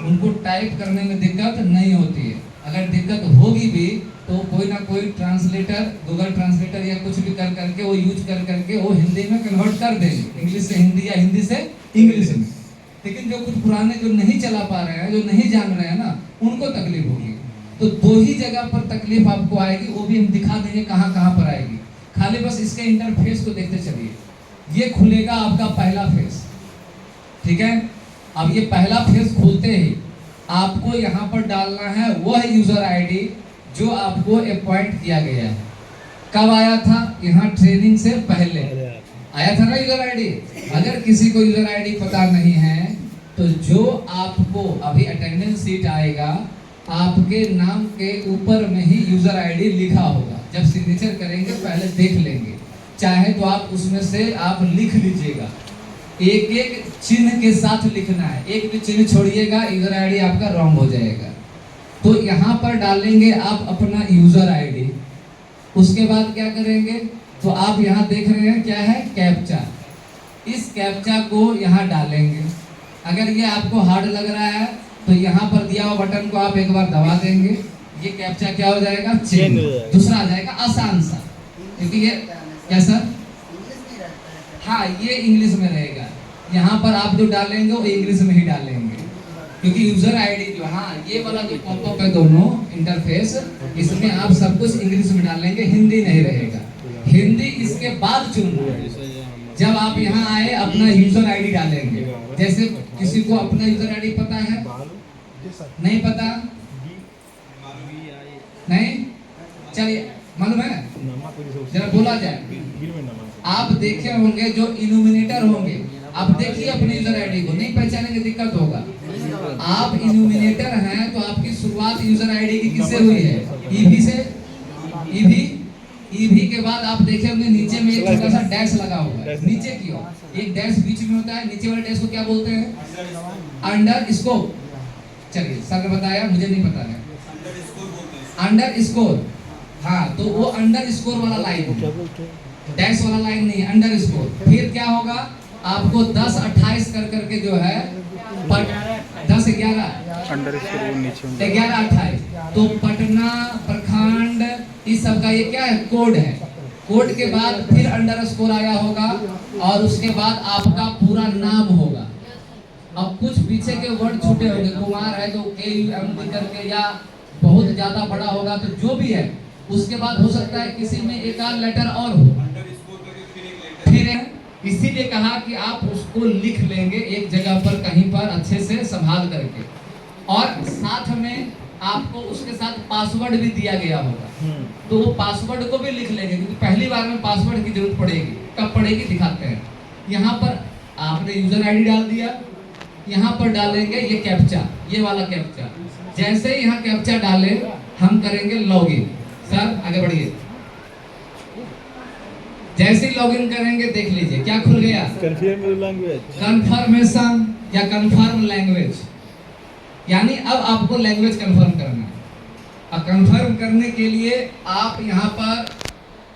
उनको टाइप करने में दिक्कत नहीं होती है। अगर दिक्कत होगी भी तो कोई ना कोई ट्रांसलेटर, गूगल ट्रांसलेटर या कुछ भी कर करके वो यूज कर करके वो हिंदी में कन्वर्ट कर देंगे, इंग्लिश से हिंदी या हिंदी से इंग्लिश में। लेकिन जो कुछ पुराने जो नहीं चला पा रहे हैं, जो नहीं जान रहे हैं ना, उनको तकलीफ होगी। तो दो ही जगह पर तकलीफ आपको आएगी, वो भी हम दिखा देंगे कहाँ कहाँ पर आएगी। खाली बस इसके इंटरफेस को देखते चलिए। ये खुलेगा आपका पहला फेस, ठीक है। अब ये पहला फेस खोलते ही आपको यहाँ पर डालना है वह यूजर आईडी जो आपको अपॉइंट किया गया है। कब आया था? यहाँ ट्रेनिंग से पहले आया था ना यूजर आईडी। अगर किसी को यूजर आईडी पता नहीं है तो जो आपको अभी अटेंडेंस सीट आएगा, आपके नाम के ऊपर में ही यूजर आईडी लिखा होगा। जब सिग्नेचर करेंगे पहले देख लेंगे, चाहे तो आप उसमें से आप लिख लीजिएगा। एक एक चिन्ह के साथ लिखना है, एक भी चिन्ह छोड़िएगा यूजर आईडी आपका रॉन्ग हो जाएगा। तो यहाँ पर डालेंगे आप अपना यूजर आईडी। उसके बाद क्या करेंगे, तो आप यहाँ देख रहे हैं क्या है, कैप्चा। इस कैप्चा को यहाँ डालेंगे। अगर ये आपको हार्ड लग रहा है तो यहाँ पर दिया हुआ बटन को आप एक बार दबा देंगे, ये कैप्चा क्या हो जाएगा, चेंज। दूसरा आ जाएगा आसान सा, क्योंकि ये क्या सर, हाँ ये इंग्लिश में रहेगा। यहाँ पर आप जो डालेंगे वो इंग्लिश में ही डालेंगे, क्योंकि यूजर आईडी जो, हाँ ये वाला जो पॉपअप है दोनों इंटरफेस, इसमें आप सब कुछ इंग्लिश में डालेंगे, हिंदी नहीं रहेगा। हिंदी इसके बाद चुनना है। जब आप यहाँ आए अपना यूजर आईडी डालेंगे। जैसे किसी को अपना यूजर आईडी पता है, नहीं पता, नहीं, चलिए मालूम है, जरा बोला जाए। आप देखे होंगे जो इल्यूमिनेटर होंगे, आप देखिए अपने यूजर आईडी को, नहीं पहचानेंगे दिक्कत होगा। आप इल्यूमिनेटर हैं तो आपकी शुरुआत यूजर आईडी की किससे हुई है, ईवी से। ईवी के बाद आप देखे होंगे नीचे में एक छोटा सा डैश लगा हुआ है, नीचे की ओर एक डैश बीच में होता है। नीचे वाले डैश को क्या बोलते हैं, अंडर स्कोर। चलिए सर ने बताया, मुझे नहीं पता है, अंडर स्कोर। हाँ तो वो अंडर स्कोर वाला लाइन है, डैश वाला लाइन नहीं, अंडर स्कोर। फिर क्या होगा, आपको 10 28 कर करके जो है 10 11 अंडर स्कोर नीचे 11 28, तो पटना प्रखंड इस सब का ये क्या है, कोड है। कोड के बाद फिर अंडर स्कोर आया होगा और उसके बाद आपका पूरा नाम होगा। अब कुछ पीछे के वर्ड छूटे होंगे, कुमार है तो KUMD करके, या बहुत ज्यादा बड़ा होगा तो जो भी है, उसके बाद हो सकता है किसी में एक आध लेटर और हो। फिर इसीलिए कहा कि आप उसको लिख लेंगे एक जगह पर कहीं पर अच्छे से संभाल करके, और साथ में आपको उसके साथ पासवर्ड भी दिया गया होगा। तो वो पासवर्ड को भी लिख लेंगे, क्योंकि पहली बार में पासवर्ड की जरूरत पड़ेगी। कब पड़ेगी दिखाते हैं। यहाँ पर आपने यूजर आईडी डाल दिया, यहाँ पर डालेंगे ये कैप्चा, ये वाला कैप्चा। जैसे ही यहाँ कैप्चा डाले हम करेंगे लॉगिन। सर आगे बढ़िए। जैसे ही लॉगिन करेंगे देख लीजिए क्या खुल गया, कन्फर्मेशन या कन्फर्म लैंग्वेज। यानी अब आपको लैंग्वेज कंफर्म करना है। अब कंफर्म करने के लिए आप यहाँ पर,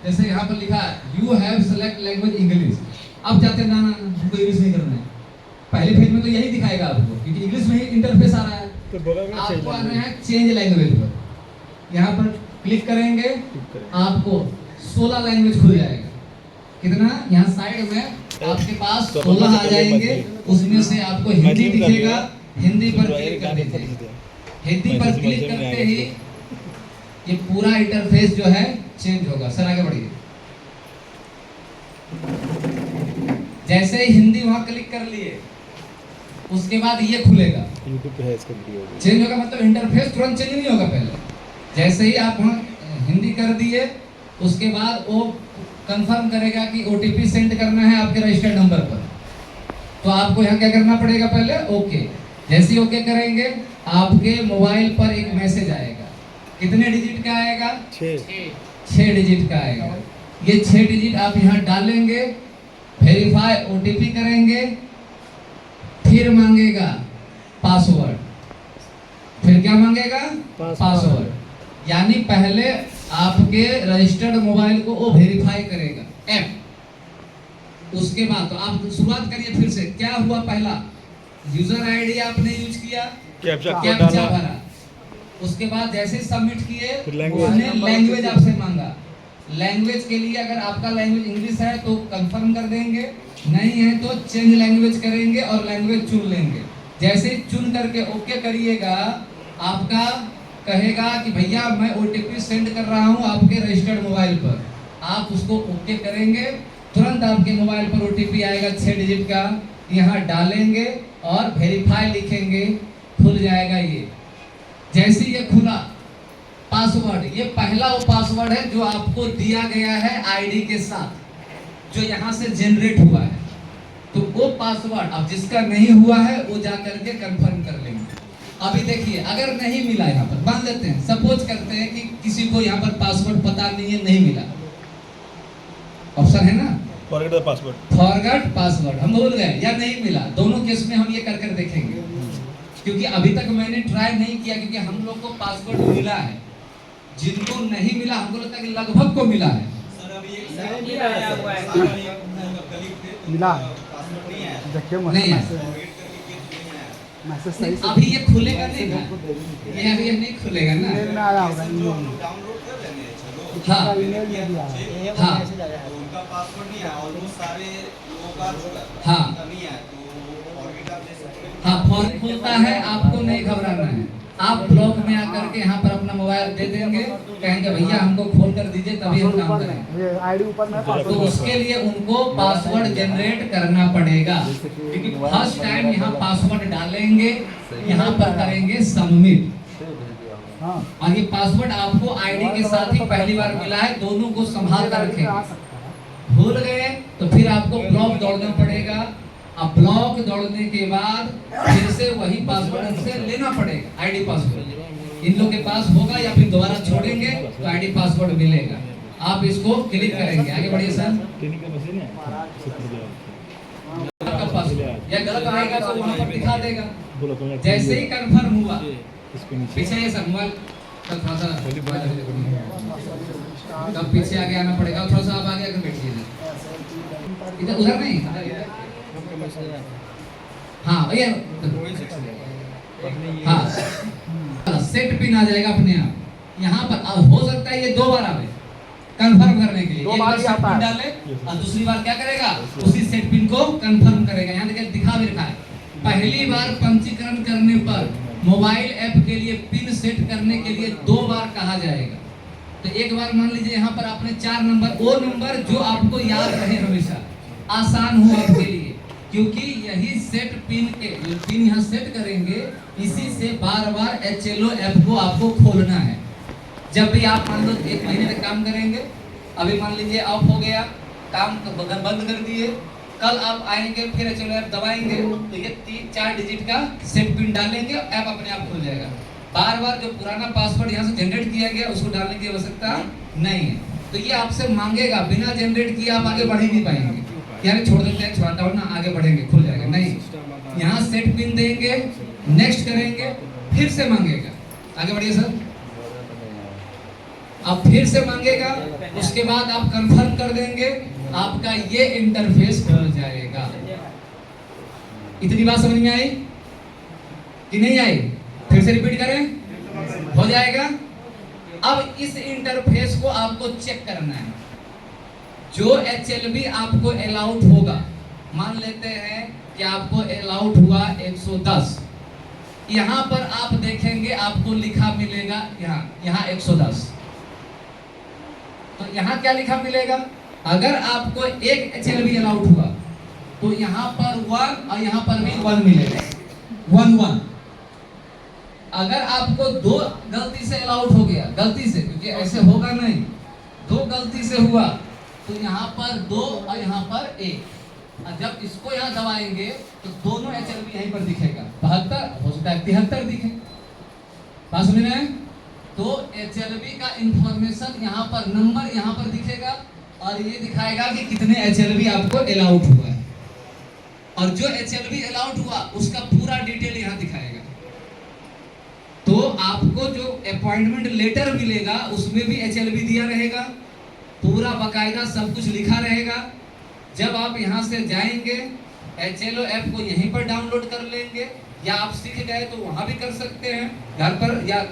जैसे यहाँ पर लिखा है you have select language English. अब चाहते हैं ना हमको इंग्लिश नहीं करना है, पहले पेज में तो यही दिखाएगा आपको, क्योंकि इंग्लिश में ही इंटरफेस आ रहा है। आपको आना है चेंज लैंग्वेज पर, यहाँ पर क्लिक करेंगे, आपको 16 लैंग्वेज खुल जाएगा। कितना, यहाँ साइड में आपके पास 16 आ जाएंगे, उसमें से आपको हिंदी दिखेगा, हिंदी पर क्लिक कर दीजिए। हिंदी पर क्लिक करते ही ये पूरा इंटरफेस जो है चेंज होगा। सर आगे बढ़िए। जैसे ही हिंदी वहां क्लिक कर लिए, उसके बाद ये खुलेगा, यूट्यूब पे है इसका वीडियो चेंज होगा। मतलब इंटरफेस तुरंत चेंज नहीं होगा, पहले जैसे ही आप वहां हिंदी कर दिए, उसके बाद वो कंफर्म करेगा कि OTP सेंड करना है आपके रजिस्टर्ड नंबर पर। तो आपको यहाँ क्या करना पड़ेगा, पहले ओके। जैसे ही ओके करेंगे, आपके मोबाइल पर एक मैसेज आएगा। कितने डिजिट का आएगा, 6 डिजिट का आएगा। ये 6 डिजिट आप यहाँ डालेंगे, वेरीफाई OTP करेंगे, फिर मांगेगा पासवर्ड। फिर क्या मांगेगा, पासवर्ड। यानी पहले आपके रजिस्टर्ड मोबाइल को वो वेरीफाई करेगा ऐप। उसके बाद तो आप शुरुआत करिए फिर से। क्या हुआ, पहला यूजर आईडी आपने यूज किया, कैप्चा भरा, उसके बाद जैसे सबमिट किए उसने लैंग्वेज आपसे मांगा। लैंग्वेज के लिए अगर आपका लैंग्वेज इंग्लिश है तो कंफर्म कर देंगे, नहीं है तो चेंज लैंग्वेज करेंगे और लैंग्वेज चुन लेंगे। जैसे ही चुन करके ओके करिएगा, आपका कहेगा कि भैया मैं OTP सेंड कर रहा हूं आपके रजिस्टर्ड मोबाइल पर। आप उसको ओके करेंगे, तुरंत आपके मोबाइल पर OTP आएगा 6 डिजिट का, यहाँ डालेंगे और वेरीफाई लिखेंगे, खुल जाएगा। ये जैसे ये खुला पासवर्ड, ये पहला वो पासवर्ड है जो आपको दिया गया है आईडी के साथ, जो यहाँ से जनरेट हुआ है। तो वो पासवर्ड अब जिसका नहीं हुआ है वो जा करके कंफर्म कर लेंगे। अभी देखिए अगर नहीं मिला, यहाँ पर मान लेते हैं, सपोज करते हैं कि किसी को यहाँ पर पासवर्ड पता नहीं है, नहीं मिला, ऑप्शन है ना फॉरगेट पासवर्ड, हम भूल गए या नहीं मिला, दोनों केस में हम ये कर देखेंगे। क्योंकि अभी तक मैंने ट्राई नहीं किया, क्योंकि हम लोग को पासवर्ड मिला है, जिनको नहीं मिला हमको लगता है कि लगभग को मिला है। मिला है, देखिए नहीं है मैसेज सही से अभी ये खुलेगा नहीं ना, ये अभी नहीं खुलेगा ना। ईमेल में आया होगा, हाँ ईमेल में भी आया। हाँ उनका पासवर्ड नहीं है, ऑलमोस्ट सारे लोगों का हाँ नहीं है, तो फॉरगेट आप ले सकते हैं। हाँ फॉर्म खुलता है, आपको नहीं घबराना है। आप ब्लॉक में आकर के यहाँ पर अपना मोबाइल दे देंगे, कहेंगे भैया हमको खोल कर दीजिए तभी हम काम करेंगे। ये आईडी ऊपर में तो उसके लिए उनको पासवर्ड जनरेट करना पड़ेगा, क्योंकि फर्स्ट टाइम यहाँ पासवर्ड डालेंगे, यहाँ पर करेंगे सबमिट। हाँ और ये पासवर्ड आपको आईडी के साथ ही पहली बार मिला है, दोनों को संभाल कर रखेंगे। भूल गए तो फिर आपको ब्लॉक दौड़ना पड़ेगा। अब ब्लॉक दौड़ने के बाद फिर से वही पासवर्ड इनसे लेना पड़ेगा, आईडी पासवर्ड इन लोग के पास होगा, या फिर दोबारा छोड़ेंगे तो आईडी पासवर्ड मिलेगा। आप इसको क्लिक करेंगे, आगे बढ़िए सर। आपका पासवर्ड या गलत आएगा तो वहाँ पर दिखा देगा। जैसे ही कंफर्म हुआ, पीछे ये सर मोबाइल थोड़ा सा तब पीछे आगे आना पड़ेगा, थोड़ा सा आप आगे आकर बैठिए इधर, उधर नहीं, हाँ भैया हाँ सेट पिन आ जाएगा अपने आप यहाँ पर। अब हो सकता है ये 2 बार आवे कंफर्म करने के लिए, एक बार सेट पिन डाले और दूसरी बार क्या करेगा, उसी सेट पिन को कंफर्म करेगा। यहाँ देखिए दिखा भी रखा है, पहली बार पंजीकरण करने पर मोबाइल ऐप के लिए पिन सेट करने के लिए 2 बार कहा जाएगा। तो एक बार मान लीजिए यहाँ पर आपने 4 नंबर, वो नंबर जो आपको याद रहे, हमेशा आसान हो आपके लिए, क्योंकि यही सेट पिन के पिन यहाँ सेट करेंगे, इसी से बार बार HLO ऐप को आपको खोलना है। जब भी आप मान लो 1 महीने तक काम करेंगे, अभी मान लीजिए ऑफ हो गया, काम बंद कर दिए, कल आप आएंगे फिर HLO ऐप दबाएंगे तो ये 3-4 डिजिट का सेट पिन डालेंगे, ऐप अपने आप खुल जाएगा। बार बार जो पुराना पासवर्ड यहाँ से जनरेट किया गया उसको डालने की आवश्यकता नहीं है। तो ये आपसे मांगेगा, बिना जनरेट किए आप आगे बढ़ ही नहीं पाएंगे, यानी छोड़ देते हैं, छोड़ता हो ना, आगे बढ़ेंगे खुल जाएगा, नहीं। यहाँ सेट पिन देंगे, नेक्स्ट करेंगे, फिर से मांगेगा, आगे बढ़िए सर। अब फिर से मांगेगा, उसके बाद आप कंफर्म कर देंगे, आपका ये इंटरफेस खुल जाएगा। इतनी बात समझ में आई कि नहीं आई? फिर से रिपीट करें, हो जाएगा। अब इस इंटरफेस को आपको चेक करना है। जो HLB आपको अलाउड होगा, मान लेते हैं कि आपको अलाउड हुआ 110, यहाँ पर आप देखेंगे आपको लिखा मिलेगा यहाँ 110। तो यहाँ क्या लिखा मिलेगा, अगर आपको एक HLB अलाउड हुआ तो यहाँ पर 1 और यहाँ पर भी 1 मिलेगा, 1 अगर आपको 2 गलती से अलाउड हो गया, गलती से, क्योंकि ऐसे होगा नहीं, 2 गलती से हुआ तो यहाँ पर 2 और यहाँ पर 1, और जब इसको यहाँ दबाएंगे तो दोनों HLB यहीं पर दिखेगा, 72 हो सकता है 73 दिखे। बात समझ रहे हैं? तो HLB का इंफॉर्मेशन यहाँ पर, नंबर यहाँ पर दिखेगा और ये दिखाएगा कि कितने HLB आपको अलाउड हुआ है, और जो HLB अलाउड हुआ उसका पूरा डिटेल यहाँ दिखाएगा। तो आपको जो अपॉइंटमेंट लेटर मिलेगा उसमें भी HLB दिया रहेगा, पूरा बकायदा सब कुछ लिखा रहेगा। जब आप यहाँ से जाएंगे HLO ऐप को यहीं पर डाउनलोड कर लेंगे, या आप सीख गए तो वहां भी कर सकते हैं घर पर या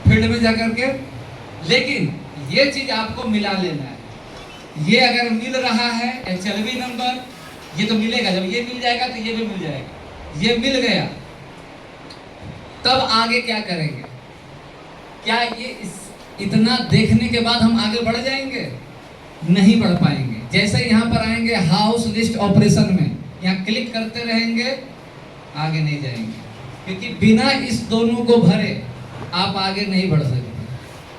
फील्ड में जाकर के। लेकिन ये चीज आपको मिला लेना है। ये अगर मिल रहा है HLV नंबर, ये तो मिलेगा, जब ये मिल जाएगा तो ये भी मिल जाएगा। ये मिल गया तब आगे क्या करेंगे? क्या ये इतना देखने के बाद हम आगे बढ़ जाएंगे? नहीं बढ़ पाएंगे। जैसे यहाँ पर आएंगे हाउस लिस्ट ऑपरेशन में, यहाँ क्लिक करते रहेंगे, आगे नहीं जाएंगे, क्योंकि बिना इस दोनों को भरे आप आगे नहीं बढ़ सकते।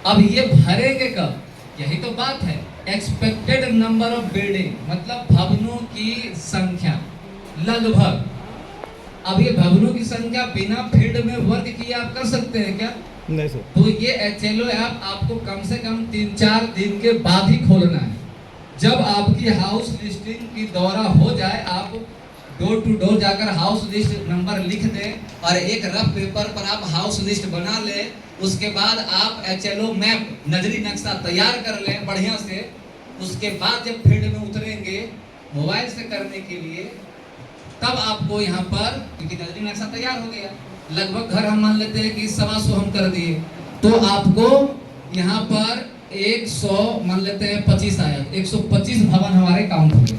अब ये भरेंगे कब? यही तो बात है। एक्सपेक्टेड नंबर ऑफ बिल्डिंग मतलब भवनों की संख्या लगभग। अब ये भवनों की संख्या बिना फील्ड में वर्क किए आप कर सकते हैं क्या? नहीं सर। तो ये HLO ऐप आपको कम से कम 3-4 दिन के बाद ही खोलना है। जब आपकी हाउस लिस्टिंग की दौरा हो जाए, आप डोर टू डोर जाकर हाउस लिस्ट नंबर लिख दें और एक रफ पेपर पर आप हाउस लिस्ट बना लें। उसके बाद आप HLO मैप नजरी नक्शा तैयार कर लें बढ़िया से। उसके बाद जब फील्ड में उतरेंगे मोबाइल से करने के लिए, तब आपको यहाँ पर, क्योंकि नजरी नक्शा तैयार हो गया, लगभग घर हम मान लेते हैं कि 125 हम कर दिए, तो आपको यहाँ पर 100 मान लेते हैं 25 आया, 125 भवन हमारे काउंट हुए,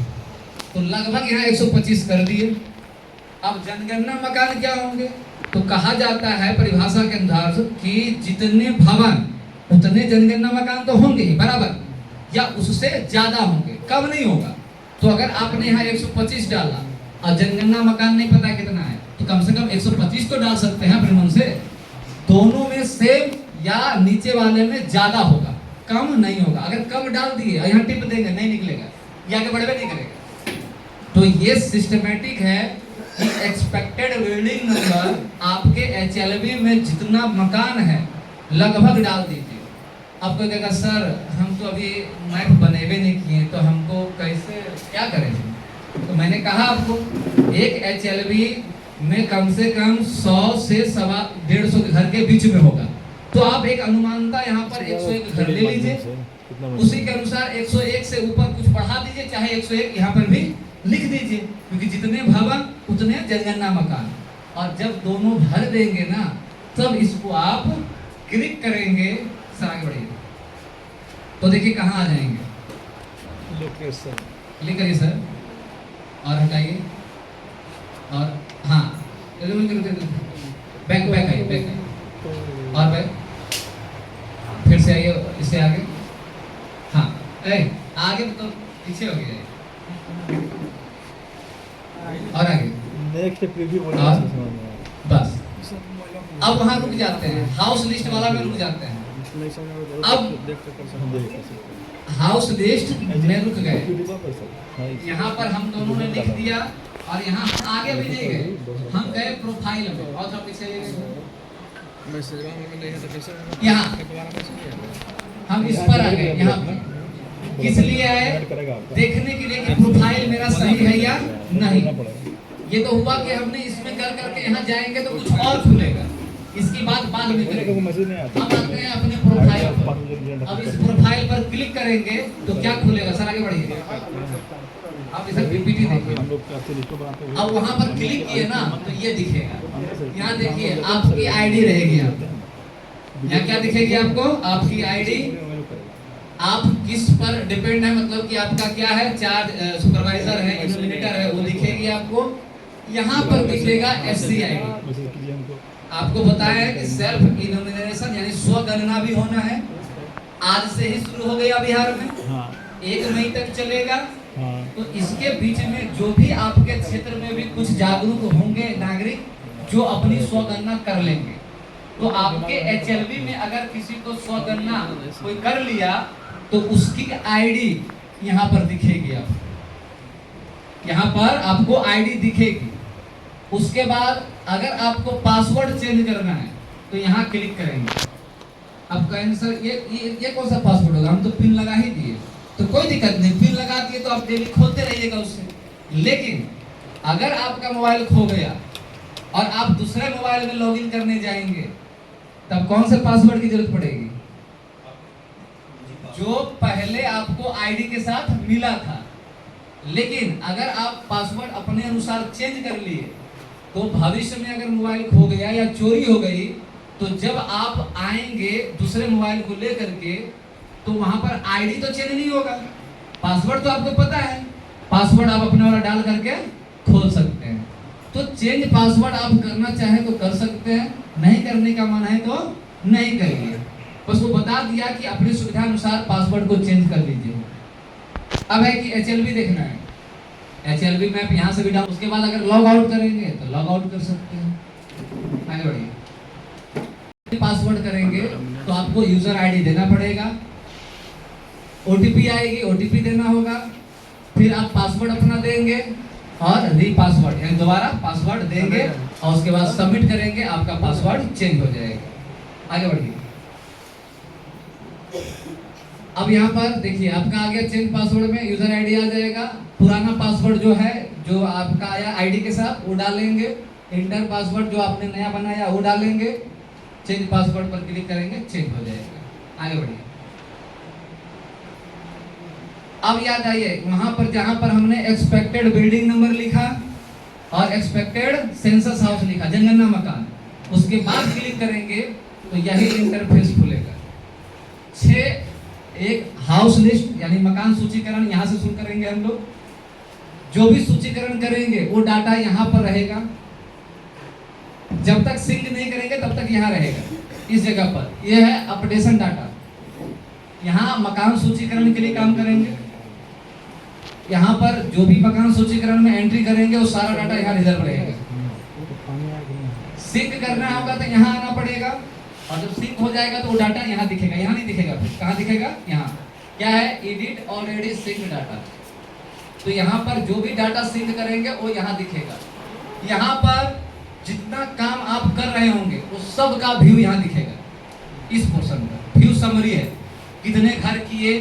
तो लगभग यहाँ 125 कर दिए। अब जनगणना मकान क्या होंगे? तो कहा जाता है परिभाषा के अंदाज कि जितने भवन उतने जनगणना मकान तो होंगे ही बराबर, या उससे ज्यादा होंगे, कम नहीं होगा। तो अगर आपने यहाँ 125 डाला और जनगणना मकान नहीं पता कितना है, तो कम से कम 125 तो डाल सकते हैं अपने मन से। दोनों में सेम या नीचे वाले में ज्यादा होगा, कम नहीं होगा। अगर कम डाल दिए यहाँ टिप देंगे, नहीं निकलेगा, ये आगे बढ़वे नहीं करेगा। तो ये सिस्टमेटिक है कि एक्सपेक्टेड बिल्डिंग नंबर आपके HLV में जितना मकान है लगभग डाल दीजिए। अब कोई कहेगा सर हम तो अभी मैप बनेबे नहीं किए, तो हमको कैसे क्या करेंगे? तो मैंने कहा आपको एक HLV में कम से कम 100 से 150 घर के बीच में होगा। तो आप एक अनुमानता यहाँ पर 101 घर ले लीजिए, उसी के अनुसार 101 से ऊपर कुछ बढ़ा दीजिए, चाहे 101 यहाँ पर भी लिख दीजिए, क्योंकि जितने भवन उतने जनगणना मकान। और जब दोनों भर देंगे ना, तब इसको आप क्लिक करेंगे, सर आगे बढ़िए, तो देखिए कहाँ आ जाएंगे। लोकेशन क्लिक करिए सर और हटाइए, और हाँ बैक बैक आइए, बैक आइए और बैक, फिर से आइए, इससे आगे, हाँ आगे तो पीछे हो गया और आगे नेक्स्ट प्रीव्यू और बस। अब वहाँ रुक जाते हैं, हाउस लिस्ट वाला में रुक जाते हैं। अब हाउस लिस्ट में रुक गए, यहाँ पर हम दोनों ने लिख दिया और यहाँ आगे भी नहीं गए, हम गए प्रोफाइल में और सब पीछे यहाँ हम इस पर आ गए। यहाँ पर किस लिए आए? देखने के लिए कि प्रोफाइल मेरा सही है या नहीं। ये तो हुआ कि हमने इसमें कर करके यहाँ जाएंगे तो कुछ और खुलेगा, इसकी बात बाद में करेंगे। हम आते हैं अपने प्रोफाइल पर। अब इस प्रोफाइल पर क्लिक करेंगे तो क्या खुलेगा? सर आगे बढ़िए, आप इसे PPT देखिए। अब वहाँ पर क्लिक किए ना तो ये दिखेगा। यहाँ देखिए आपकी ID रहेगी, यहाँ क्या दिखेगी आपको? आपकी ID। आप किस पर डिपेंड है, मतलब कि आपका क्या है, चार्ज सुपरवाइजर है, इल्यूमिनेटर है, वो दिखेगी आपको। यहाँ पर दिखेगा SCID। आपको बताया है कि सेल्फ इल्यूमिनेशन यानी स्वगणना भी होना है। आज से ही शुरू हो गया बिहार में, 1 मई तक चलेगा। तो इसके बीच में जो भी आपके क्षेत्र में भी कुछ जागरूक होंगे नागरिक, जो अपनी स्वगणना कर लेंगे, तो आपके HLV में अगर किसी को स्वगणना कोई कर लिया तो उसकी ID यहाँ पर दिखेगी। आप यहाँ पर आपको ID दिखेगी। उसके बाद अगर आपको पासवर्ड चेंज करना है तो यहाँ क्लिक करेंगे। अब कहेंगे सर ये कौन सा पासवर्ड होगा, हम तो पिन लगा ही दिए। तो कोई दिक्कत नहीं, पिन लगा दिए तो आप डेली खोलते रहिएगा उससे। लेकिन अगर आपका मोबाइल खो गया और आप दूसरे मोबाइल में लॉगिन करने जाएंगे, तब कौन से पासवर्ड की जरूरत पड़ेगी? जो पहले आपको ID के साथ मिला था। लेकिन अगर आप पासवर्ड अपने अनुसार चेंज कर लिए तो भविष्य में अगर मोबाइल खो गया या चोरी हो गई, तो जब आप आएंगे दूसरे मोबाइल को लेकर के, तो वहां पर आईडी तो चेंज नहीं होगा, पासवर्ड तो आपको पता है, पासवर्ड आप अपने वाला डाल करके खोल सकते हैं। तो चेंज पासवर्ड आप करना चाहे तो कर सकते हैं, नहीं करने का मन है तो नहीं करिए। बस वो बता दिया कि अपनी सुविधा अनुसार पासवर्ड को चेंज कर लीजिए। अब है कि HLB देखना है, HLB मैप यहाँ से भी डाल, उसके बाद अगर लॉग आउट करेंगे तो लॉग आउट कर सकते हैं। आगे बढ़िए। पासवर्ड करेंगे तो आपको यूजर आईडी देना पड़ेगा, OTP आएगी, OTP देना होगा, फिर आप पासवर्ड अपना देंगे और रीपासवर्ड यानी दोबारा पासवर्ड देंगे और उसके बाद सबमिट करेंगे, आपका पासवर्ड चेंज हो जाएगा। आगे बढ़िए। अब यहाँ पर देखिए आपका आ गया चेंज पासवर्ड में यूजर आईडी आ जाएगा, पुराना पासवर्ड जो है जो आपका आया आईडी के साथ वो डालेंगे, इंटर पासवर्ड जो आपने नया बनाया वो डालेंगे, चेंज पासवर्ड पर क्लिक करेंगे, चेंज हो जाएगा। आगे बढ़िए। अब याद आइए वहां पर जहां पर हमने एक्सपेक्टेड बिल्डिंग नंबर लिखा और एक्सपेक्टेड सेंसस हाउस लिखा, जनगणना मकान, उसके बाद क्लिक करेंगे तो यही इंटरफेस खुलेगा। 6 एक हाउस लिस्ट यानी मकान सूचीकरण यहाँ से शुरू करेंगे हम लोग, जो भी सूचीकरण करेंगे वो डाटा यहाँ पर रहेगा, जब तक सिंक नहीं करेंगे तब तक यहाँ रहेगा इस जगह पर। यह है अपडेशन डाटा, यहाँ मकान सूचीकरण के लिए काम करेंगे, यहाँ पर जो भी मकान सूचीकरण में एंट्री करेंगे वो सारा डाटा यहाँ रिजर्व रहेगा। सिंक करना होगा तो यहाँ आना पड़ेगा और जब सिंक हो जाएगा तो वो डाटा यहाँ दिखेगा, यहाँ नहीं दिखेगा, फिर कहाँ दिखेगा, यहाँ। क्या है, एडिट ऑलरेडी सिंक डाटा। तो यहाँ पर जो भी डाटा सिंक करेंगे वो यहाँ दिखेगा। यहाँ पर जितना काम आप कर रहे होंगे वो सब का व्यू यहाँ दिखेगा। इस पोर्शन का व्यू समरी है, कितने घर किए,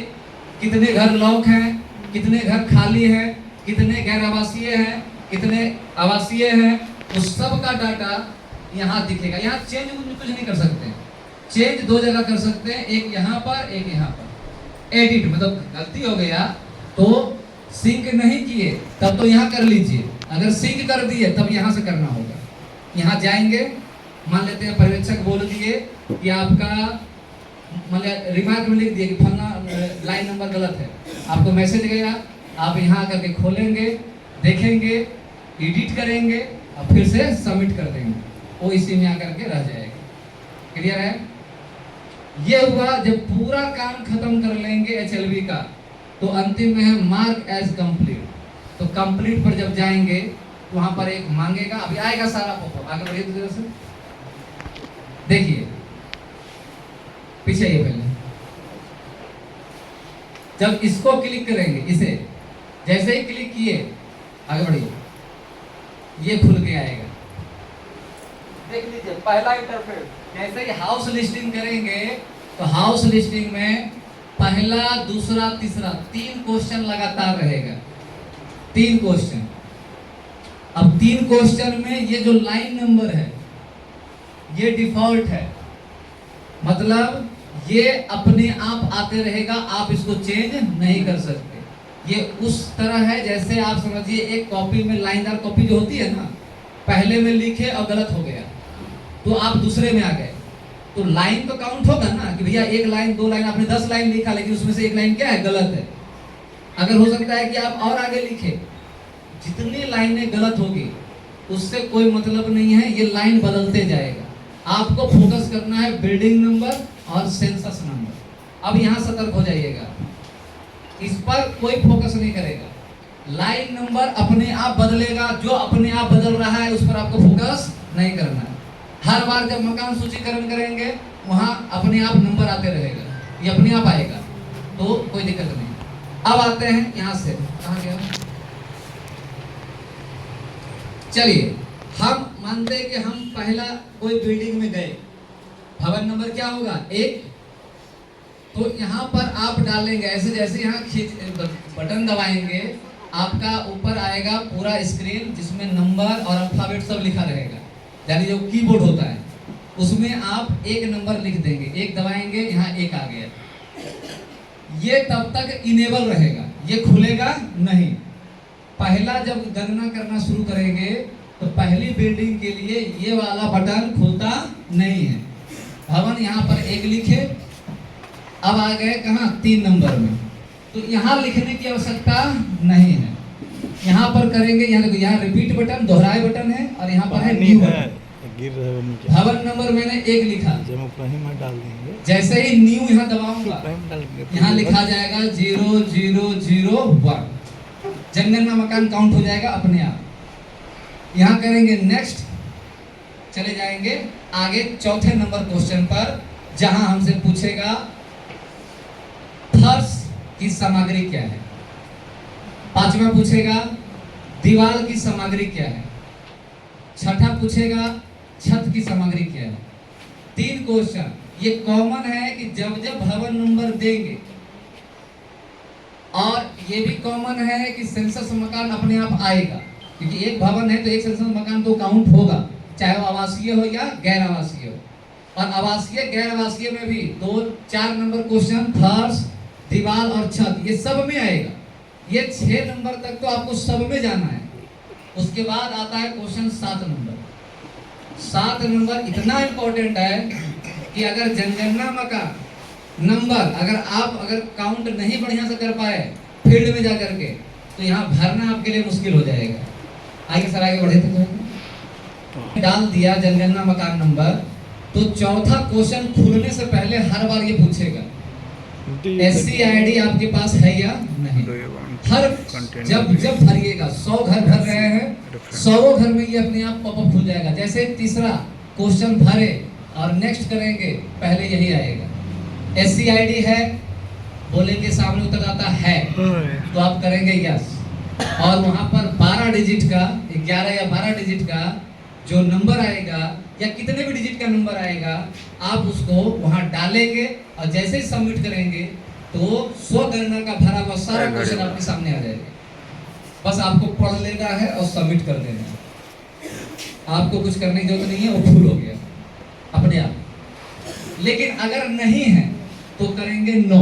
कितने घर लॉक हैं, कितने घर खाली हैं, कितने गैर आवासीय हैं, कितने आवासीय हैं, उस सब का डाटा यहाँ दिखेगा। यहाँ चेंज कुछ नहीं कर सकते, चेंज 2 जगह कर सकते हैं, एक यहाँ पर एक यहाँ पर। एडिट मतलब गलती हो गया तो सिंक नहीं किए तब तो यहाँ कर लीजिए, अगर सिंक कर दिए तब यहाँ से करना होगा। यहाँ जाएंगे, मान लेते हैं पर्यवेक्षक बोल दिए कि आपका मतलब रिमार्क में लिख दिए कि फलना लाइन नंबर गलत है, आपको मैसेज गया, आप यहाँ करके खोलेंगे, देखेंगे, एडिट करेंगे और फिर से सबमिट कर देंगे, वो इसी में आकर के रह जाएगा। क्लियर है? ये हुआ जब पूरा काम खत्म कर लेंगे HLB का तो अंतिम में है मार्क एज कंप्लीट। तो कंप्लीट पर जब जाएंगे तो वहां पर एक मांगेगा, अभी आएगा सारा पॉपअप। आगे बढ़िए दूसरे से देखिए, पीछे ये पहले जब इसको क्लिक करेंगे, इसे जैसे ही क्लिक किए आगे बढ़िए, ये खुल के आएगा। देख लीजिए पहला इंटरफेस, जैसे ही हाउस लिस्टिंग करेंगे तो हाउस लिस्टिंग में पहला, दूसरा, तीसरा 3 क्वेश्चन लगातार रहेगा, 3 क्वेश्चन। अब 3 क्वेश्चन में ये जो लाइन नंबर है ये डिफॉल्ट है, मतलब ये अपने आप आते रहेगा, आप इसको चेंज नहीं कर सकते। ये उस तरह है जैसे आप समझिए एक कॉपी में लाइनदार कॉपी जो होती है ना, पहले में लिखे और गलत हो गया तो आप दूसरे में आ गए तो लाइन तो काउंट होगा ना कि भैया 1 लाइन 2 लाइन आपने 10 लाइन लिखा लेकिन उसमें से 1 लाइन क्या है, गलत है। अगर हो सकता है कि आप और आगे लिखे, जितनी लाइनें गलत होगी उससे कोई मतलब नहीं है, ये लाइन बदलते जाएगा। आपको फोकस करना है बिल्डिंग नंबर और सेंसस नंबर। अब यहाँ सतर्क हो जाइएगा, इस पर कोई फोकस नहीं करेगा, लाइन नंबर अपने आप बदलेगा, जो अपने आप बदल रहा है उस पर आपको फोकस नहीं करना है। हर बार जब मकान सूचीकरण करेंगे वहां अपने आप नंबर आते रहेगा, ये अपने आप आएगा, तो कोई दिक्कत नहीं। अब आते हैं यहाँ से, कहाँ गया, चलिए हम मानते हैं कि हम पहला कोई बिल्डिंग में गए, भवन नंबर क्या होगा 1, तो यहाँ पर आप डालेंगे ऐसे, जैसे यहाँ बटन दबाएंगे आपका ऊपर आएगा पूरा स्क्रीन जिसमें नंबर और अल्फाबेट सब लिखा रहेगा, यानी जो कीबोर्ड होता है उसमें आप 1 नंबर लिख देंगे, 1 दबाएंगे, यहाँ 1 आ गया। ये तब तक इनेबल रहेगा, ये खुलेगा नहीं। पहला जब गणना करना शुरू करेंगे तो पहली बिल्डिंग के लिए ये वाला बटन खुलता नहीं है। भवन यहाँ पर 1 लिखे, अब आ गए कहाँ 3 नंबर में, तो यहाँ लिखने की आवश्यकता नहीं है। यहाँ पर करेंगे, यहाँ देखो, यहाँ रिपीट बटन, दोहराए बटन है, और यहाँ पर है न्यू बटन। गिर रहे हो नीचे। भवन नंबर मैंने 1 लिखा, जब इब्राहिम में डाल देंगे, जैसे ही न्यू यहाँ दबाऊंगा, इब्राहिम डाल देंगे, यहाँ लिखा जाएगा 0001, जनगणना मकान काउंट हो जाएगा अपने आप। यहाँ करेंगे नेक्स्ट, चले जाएंगे आगे चौथे नंबर क्वेश्चन पर, जहां हमसे पूछेगा फर्श की सामग्री क्या है। 5वां पूछेगा दीवार की सामग्री क्या है। 6ठा पूछेगा छत की सामग्री क्या है। 3 क्वेश्चन ये कॉमन है कि जब जब भवन नंबर देंगे, और ये भी कॉमन है कि सेंसस मकान अपने आप आएगा, क्योंकि एक भवन है तो एक सेंसस मकान तो काउंट होगा, चाहे वो आवासीय हो या गैर आवासीय हो। और आवासीय गैर आवासीय में भी 2-4 नंबर क्वेश्चन फर्श, दीवार और छत, ये सब में आएगा। ये 6 नंबर तक तो आपको सब में जाना है। उसके बाद आता है क्वेश्चन 7 नंबर। 7 नंबर इतना इंपॉर्टेंट है कि अगर जनगणना मकान नंबर अगर काउंट नहीं बढ़िया से कर पाए फील्ड में जा करके, तो यहाँ भरना आपके लिए मुश्किल हो जाएगा। आगे सर, आगे बढ़े तो डाल दिया जनगणना मकान नंबर, तो चौथा क्वेश्चन खुलने से पहले हर बार ये पूछेगा SCID आपके पास है या नहीं। हर जब भरिएगा, 100 घर भर रहे हैं, 100 घर में ये अपने आप पॉपअप खुल जाएगा। जैसे तीसरा क्वेश्चन भरे और नेक्स्ट करेंगे, पहले यही आएगा SCID है, बोलेंगे सामने उत्तर आता है, तो आप करेंगे यस, और वहां पर 12 डिजिट का, 11 या 12 डिजिट का जो नंबर आएगा, या कितने भी डिजिट का नंबर आएगा, आप उसको वहां डालेंगे, और जैसे ही सबमिट करेंगे तो स्वगणना का भरा हुआ सारा क्वेश्चन आपके सामने आ जाएगा। बस आपको पढ़ लेना है और सबमिट कर देना है। आपको कुछ करने की जरूरत नहीं है, वो फुल हो गया अपने आप। लेकिन अगर नहीं है तो करेंगे नो।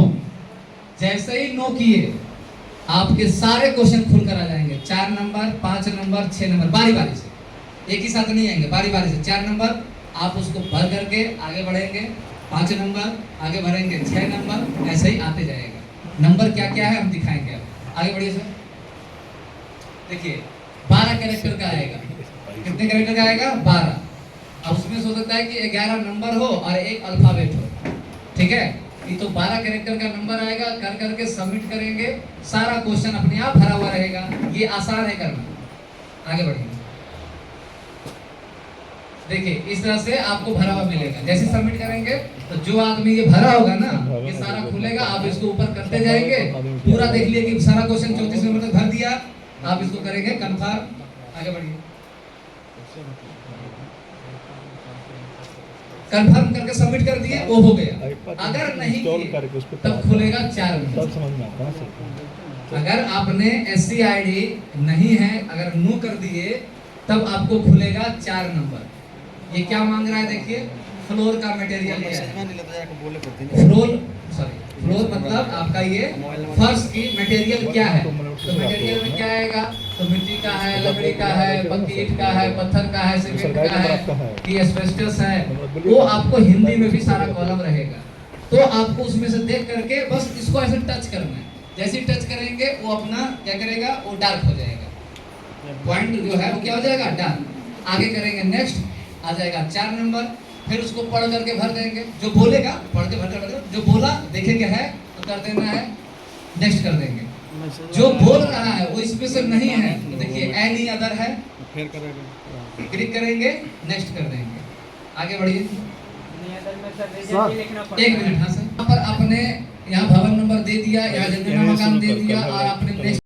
जैसे ही नो किए, आपके सारे क्वेश्चन खुल कर आ जाएंगे। 4 नंबर, 5 नंबर, 6 नंबर, बारी बारी से, एक ही साथ नहीं आएंगे, बारी बारी से। 4 नंबर आप उसको भर करके आगे बढ़ेंगे, 5 नंबर आगे बढ़ेंगे, 6 नंबर, ऐसे ही आते जाएगा। नंबर क्या क्या है हम दिखाएंगे। अब आगे बढ़िए सर। देखिए 12 कैरेक्टर का आएगा। कितने कैरेक्टर का आएगा? 12। अब उसमें हो सकता है कि 11 नंबर हो और एक अल्फाबेट हो, ठीक है। ये तो 12 कैरेक्टर का नंबर आएगा, कर करके सबमिट करेंगे, सारा क्वेश्चन अपने आप भरा हुआ रहेगा। ये आसान है करना। आगे बढ़िए, देखिए इस तरह से आपको भरा हुआ मिलेगा। जैसे सबमिट करेंगे तो जो आदमी ये भरा होगा ना, ये सारा खुलेगा, आप इसको ऊपर करते जाएंगे, पूरा देख लिए कि सारा क्वेश्चन 34 नंबर तक भर दिया, आप इसको करेंगे कंफर्म। आगे बढ़िए, कंफर्म करके सबमिट कर दिए, वो हो गया। अगर नहीं किए तब खुलेगा 4 नंबर। अगर आपने SCID नहीं है, अगर नो कर दिए, तब आपको खुलेगा 4 नंबर। ये क्या मांग रहा है? देखिए फ्लोर का मटेरियल क्या है। फ्लोर मतलब आपका ये फर्श की मटेरियल क्या है। तो मटेरियल में क्या आएगा? तो मिट्टी का है, लकड़ी का है, पक्की ईंट का है, पत्थर का है, सीमेंट का है, कि एस्बेस्टस है। वो आपको हिंदी में भी सारा कॉलम रहेगा। तो आपको उसमें से देख करके बस इसको ऐसे टच करना है। जैसे टच करेंगे वो अपना क्या करेगा? वो डार्क हो जाएगा। पॉइंट जो है वो क्या हो जाएगा? डार्क। आगे करेंगे नेक्स्ट, आ जाएगा 4 नंबर। फिर उसको पढ़ करके भर देंगे। जो बोलेगा पढ़ के भर कर, जो बोला देखेंगे है तो कर देना है, नेक्स्ट कर देंगे। जो बोल रहा है वो इसमें से नहीं है तो देखिए एनी अदर है, क्लिक करेंगे, नेक्स्ट कर देंगे। आगे बढ़िए, 1 मिनट। हाँ सर, यहाँ पर आपने यहाँ भवन नंबर दे दिया, यहाँ जनगणना मकान दे दिया, और आपने नेक्स्ट